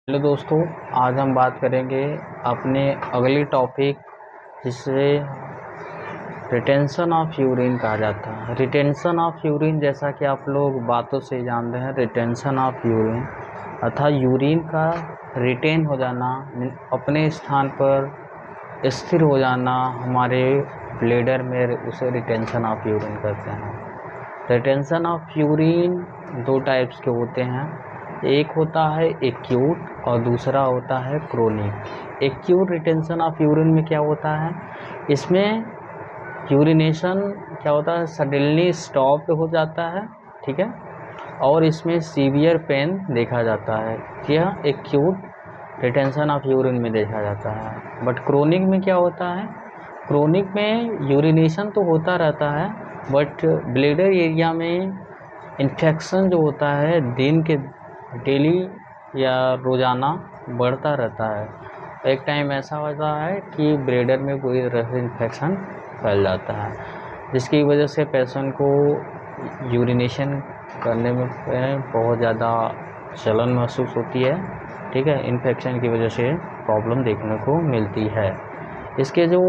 Hello दोस्तों, आज हम बात करेंगे अपने अगली टॉपिक जिसे रिटेंशन ऑफ यूरिन कहा जाता है। रिटेंशन ऑफ यूरिन, जैसा कि आप लोग बातों से जानते हैं, रिटेंशन ऑफ यूरिन अर्थात यूरिन का रिटेन हो जाना, अपने स्थान पर स्थिर हो जाना हमारे ब्लैडर में, उसे रिटेंशन ऑफ यूरिन कहते हैं। रिटेंशन ऑफ यूरिन दो टाइप्स के होते हैं, एक होता है एक्यूट और दूसरा होता है chronic. Acute retention of urine में क्या होता है, इसमें यूरिनेशन क्या होता है, सडनली स्टॉप हो जाता है, ठीक है, और इसमें सीवियर पेन देखा जाता है। यह एक्यूट रिटेंशन ऑफ यूरिन में देखा जाता है। बट क्रोनिक में क्या होता है, क्रोनिक में यूरिनेशन तो होता रहता है बट ब्लैडर एरिया में इन्फेक्शन जो होता है दिन के डेली या रोज़ाना बढ़ता रहता है। एक टाइम ऐसा होता है कि ब्लैडर में कोई तरह से इन्फेक्शन फैल जाता है, जिसकी वजह से पेशेंट को यूरिनेशन करने में बहुत ज़्यादा जलन महसूस होती है, ठीक है। इन्फेक्शन की वजह से प्रॉब्लम देखने को मिलती है। इसके जो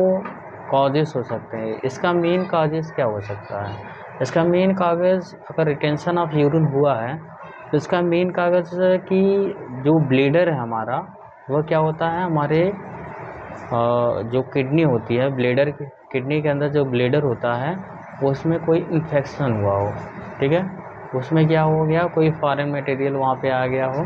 कॉजेस हो सकते हैं, इसका मेन कॉजेस क्या हो सकता है, इसका मेन कागज़ अगर रिटेंशन ऑफ यूरिन हुआ है तो इसका मेन कागज़ है कि जो ब्लैडर है हमारा, वह क्या होता है, हमारे जो किडनी होती है, ब्लैडर किडनी के अंदर जो ब्लैडर होता है उसमें कोई इन्फेक्शन हुआ हो, ठीक है। उसमें क्या हो गया, कोई फॉरेन मटेरियल वहाँ पे आ गया हो,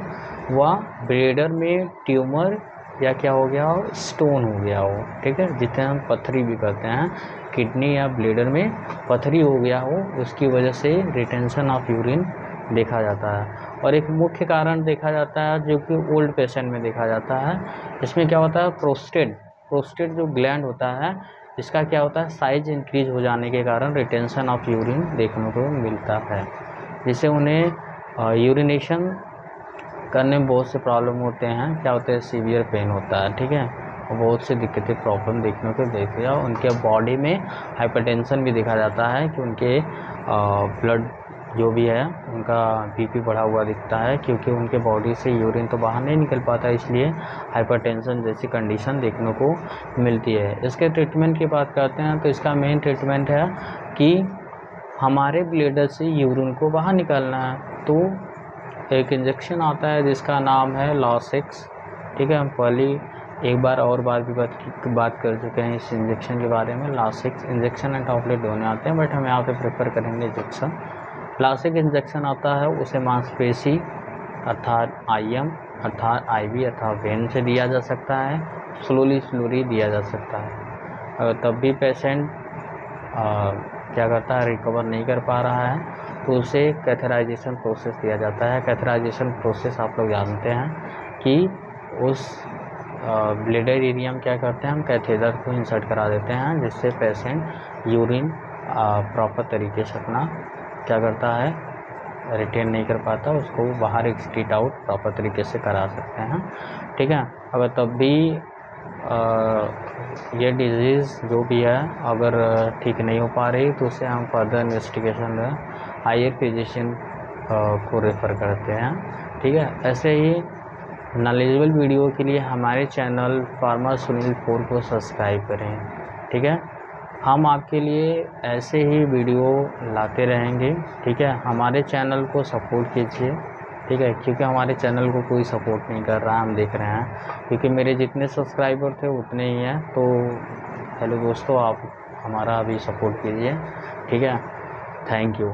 वह ब्लैडर में ट्यूमर या क्या हो गया हो, स्टोन हो गया हो, ठीक है, जिसे हम पथरी भी कहते हैं। किडनी या ब्लैडर में पथरी हो गया हो, उसकी वजह से रिटेंशन ऑफ यूरिन देखा जाता है। और एक मुख्य कारण देखा जाता है जो कि ओल्ड पेशेंट में देखा जाता है, इसमें क्या होता है, प्रोस्टेट जो ग्लैंड होता है, इसका क्या होता है, साइज इंक्रीज हो जाने के कारण रिटेंशन ऑफ यूरिन देखने को मिलता है, जिससे उन्हें यूरिनेशन करने में बहुत से प्रॉब्लम होते हैं। क्या होते हैं, सीवियर पेन होता है, ठीक है, और बहुत से दिक्कतें प्रॉब्लम देखने को देते हैं। उनके बॉडी में हाइपरटेंशन भी देखा जाता है कि उनके ब्लड जो भी है उनका बीपी बढ़ा हुआ दिखता है, क्योंकि उनके बॉडी से यूरिन तो बाहर नहीं निकल पाता, इसलिए हाइपरटेंशन जैसी कंडीशन देखने को मिलती है। इसके ट्रीटमेंट की बात करते हैं तो इसका मेन ट्रीटमेंट है कि हमारे ब्लैडर से यूरिन को बाहर निकालना है। तो एक इंजेक्शन आता है जिसका नाम है लॉसेक्स, ठीक है। हम पहले एक बार और भी बात कर चुके हैं इस इंजेक्शन के बारे में। लॉसेक्स इंजेक्शन एंड टॉबलेट दोनों आते हैं, बट हम यहाँ पे प्रेफर करेंगे इंजेक्शन। लॉसेक्स इंजेक्शन आता है, उसे मांसपेशी अर्थात आईएम अर्थात आईवी अर्थात वेन से दिया जा सकता है, स्लोली दिया जा सकता है। अगर तब भी पेशेंट क्या करता है, रिकवर नहीं कर पा रहा है, तो उसे कैथेराइजेशन प्रोसेस दिया जाता है। कैथेराइजेशन प्रोसेस आप लोग जानते हैं कि उस ब्लैडर एरिया में क्या करते हैं, हम कैथेटर को इंसर्ट करा देते हैं, जिससे पेशेंट यूरिन प्रॉपर तरीके से अपना क्या करता है, रिटेन नहीं कर पाता, उसको बाहर एक्सक्रीट आउट प्रॉपर तरीके से करा सकते हैं, ठीक है। अगर तब भी ये डिजीज़ जो भी है अगर ठीक नहीं हो पा रही, तो उसे हम फर्दर इन्वेस्टिगेशन हायर फिजिशियन को रेफ़र करते हैं, ठीक है। ऐसे ही नॉलेजेबल वीडियो के लिए हमारे चैनल फार्मा सुनील 4 को सब्सक्राइब करें, ठीक है। हम आपके लिए ऐसे ही वीडियो लाते रहेंगे, ठीक है। हमारे चैनल को सपोर्ट कीजिए, ठीक है, क्योंकि हमारे चैनल को कोई सपोर्ट नहीं कर रहा है, हम देख रहे हैं, क्योंकि मेरे जितने सब्सक्राइबर थे उतने ही हैं। तो हेलो दोस्तों, आप हमारा अभी सपोर्ट कीजिए, ठीक है। Thank you.